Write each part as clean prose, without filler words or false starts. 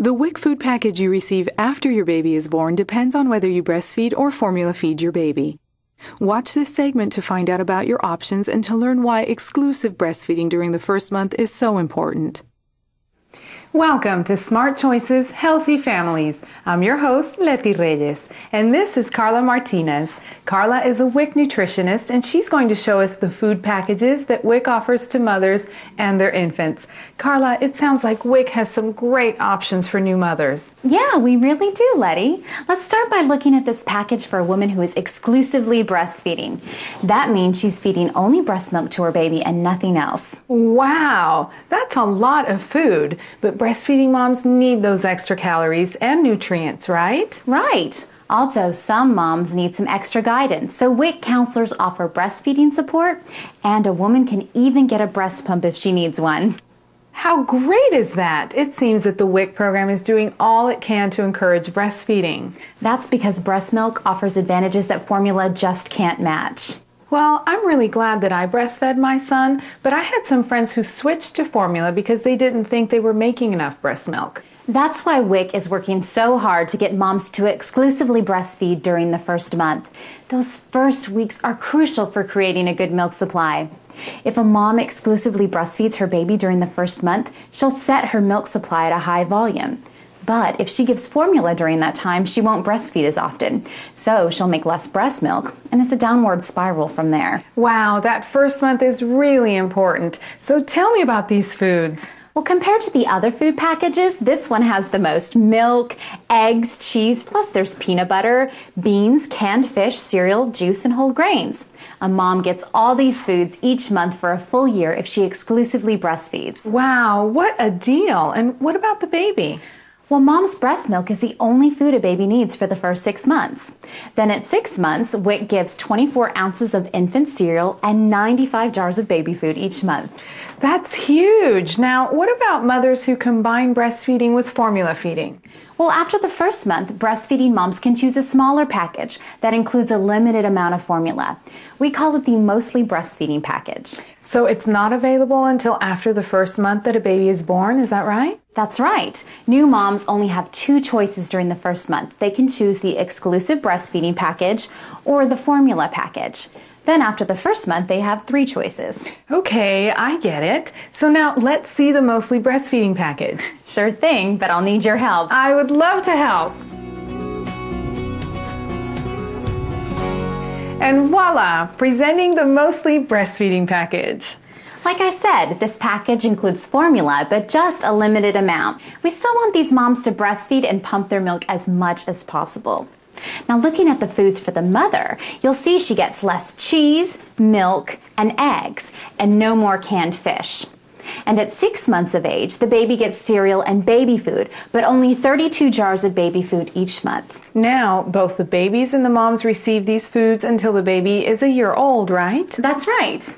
The WIC food package you receive after your baby is born depends on whether you breastfeed or formula feed your baby. Watch this segment to find out about your options and to learn why exclusive breastfeeding during the first month is so important. Welcome to Smart Choices, Healthy Families. I'm your host, Leti Reyes, and this is Carla Martinez. Carla is a WIC nutritionist, and she's going to show us the food packages that WIC offers to mothers and their infants. Carla, it sounds like WIC has some great options for new mothers. Yeah, we really do, Letty. Let's start by looking at this package for a woman who is exclusively breastfeeding. That means she's feeding only breast milk to her baby and nothing else. Wow, that's a lot of food, but breastfeeding moms need those extra calories and nutrients, right? Right. Also, some moms need some extra guidance, so WIC counselors offer breastfeeding support, and a woman can even get a breast pump if she needs one. How great is that? It seems that the WIC program is doing all it can to encourage breastfeeding. That's because breast milk offers advantages that formula just can't match. Well, I'm really glad that I breastfed my son, but I had some friends who switched to formula because they didn't think they were making enough breast milk. That's why WIC is working so hard to get moms to exclusively breastfeed during the first month. Those first weeks are crucial for creating a good milk supply. If a mom exclusively breastfeeds her baby during the first month, she'll set her milk supply at a high volume. But if she gives formula during that time, she won't breastfeed as often. So she'll make less breast milk, and it's a downward spiral from there. Wow, that first month is really important. So tell me about these foods. Well, compared to the other food packages, this one has the most milk, eggs, cheese, plus there's peanut butter, beans, canned fish, cereal, juice, and whole grains. A mom gets all these foods each month for a full year if she exclusively breastfeeds. Wow, what a deal. And what about the baby? Well, mom's breast milk is the only food a baby needs for the first 6 months. Then at 6 months, WIC gives 24 ounces of infant cereal and 95 jars of baby food each month. That's huge. Now, what about mothers who combine breastfeeding with formula feeding? Well, after the first month, breastfeeding moms can choose a smaller package that includes a limited amount of formula. We call it the Mostly Breastfeeding package. So it's not available until after the first month that a baby is born, is that right? That's right. New moms only have 2 choices during the first month. They can choose the exclusive breastfeeding package or the formula package. Then after the first month, they have 3 choices. Okay, I get it. So now let's see the Mostly Breastfeeding package. Sure thing, but I'll need your help. I would love to help. And voila, presenting the Mostly Breastfeeding package. Like I said, this package includes formula, but just a limited amount. We still want these moms to breastfeed and pump their milk as much as possible. Now, looking at the foods for the mother, you'll see she gets less cheese, milk, and eggs, and no more canned fish. And at 6 months of age, the baby gets cereal and baby food, but only 32 jars of baby food each month. Now, both the babies and the moms receive these foods until the baby is a year old, right? That's right.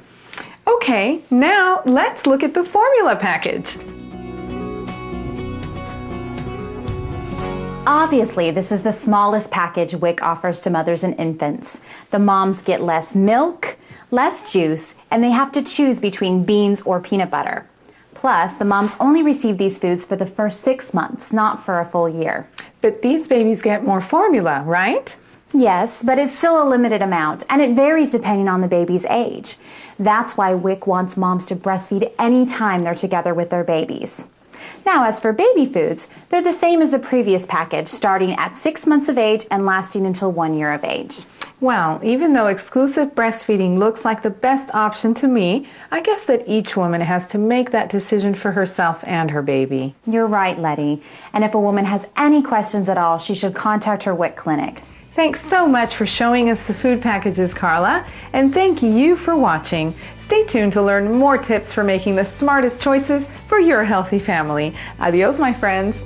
Okay, now let's look at the formula package. Obviously, this is the smallest package WIC offers to mothers and infants. The moms get less milk, less juice, and they have to choose between beans or peanut butter. Plus, the moms only receive these foods for the first 6 months, not for a full year. But these babies get more formula, right? Yes, but it's still a limited amount, and it varies depending on the baby's age. That's why WIC wants moms to breastfeed any time they're together with their babies. Now, as for baby foods, they're the same as the previous package, starting at 6 months of age and lasting until 1 year of age. Well, even though exclusive breastfeeding looks like the best option to me, I guess that each woman has to make that decision for herself and her baby. You're right, Letty. And if a woman has any questions at all, she should contact her WIC clinic. Thanks so much for showing us the food packages, Carla, and thank you for watching. Stay tuned to learn more tips for making the smartest choices for your healthy family. Adios, my friends.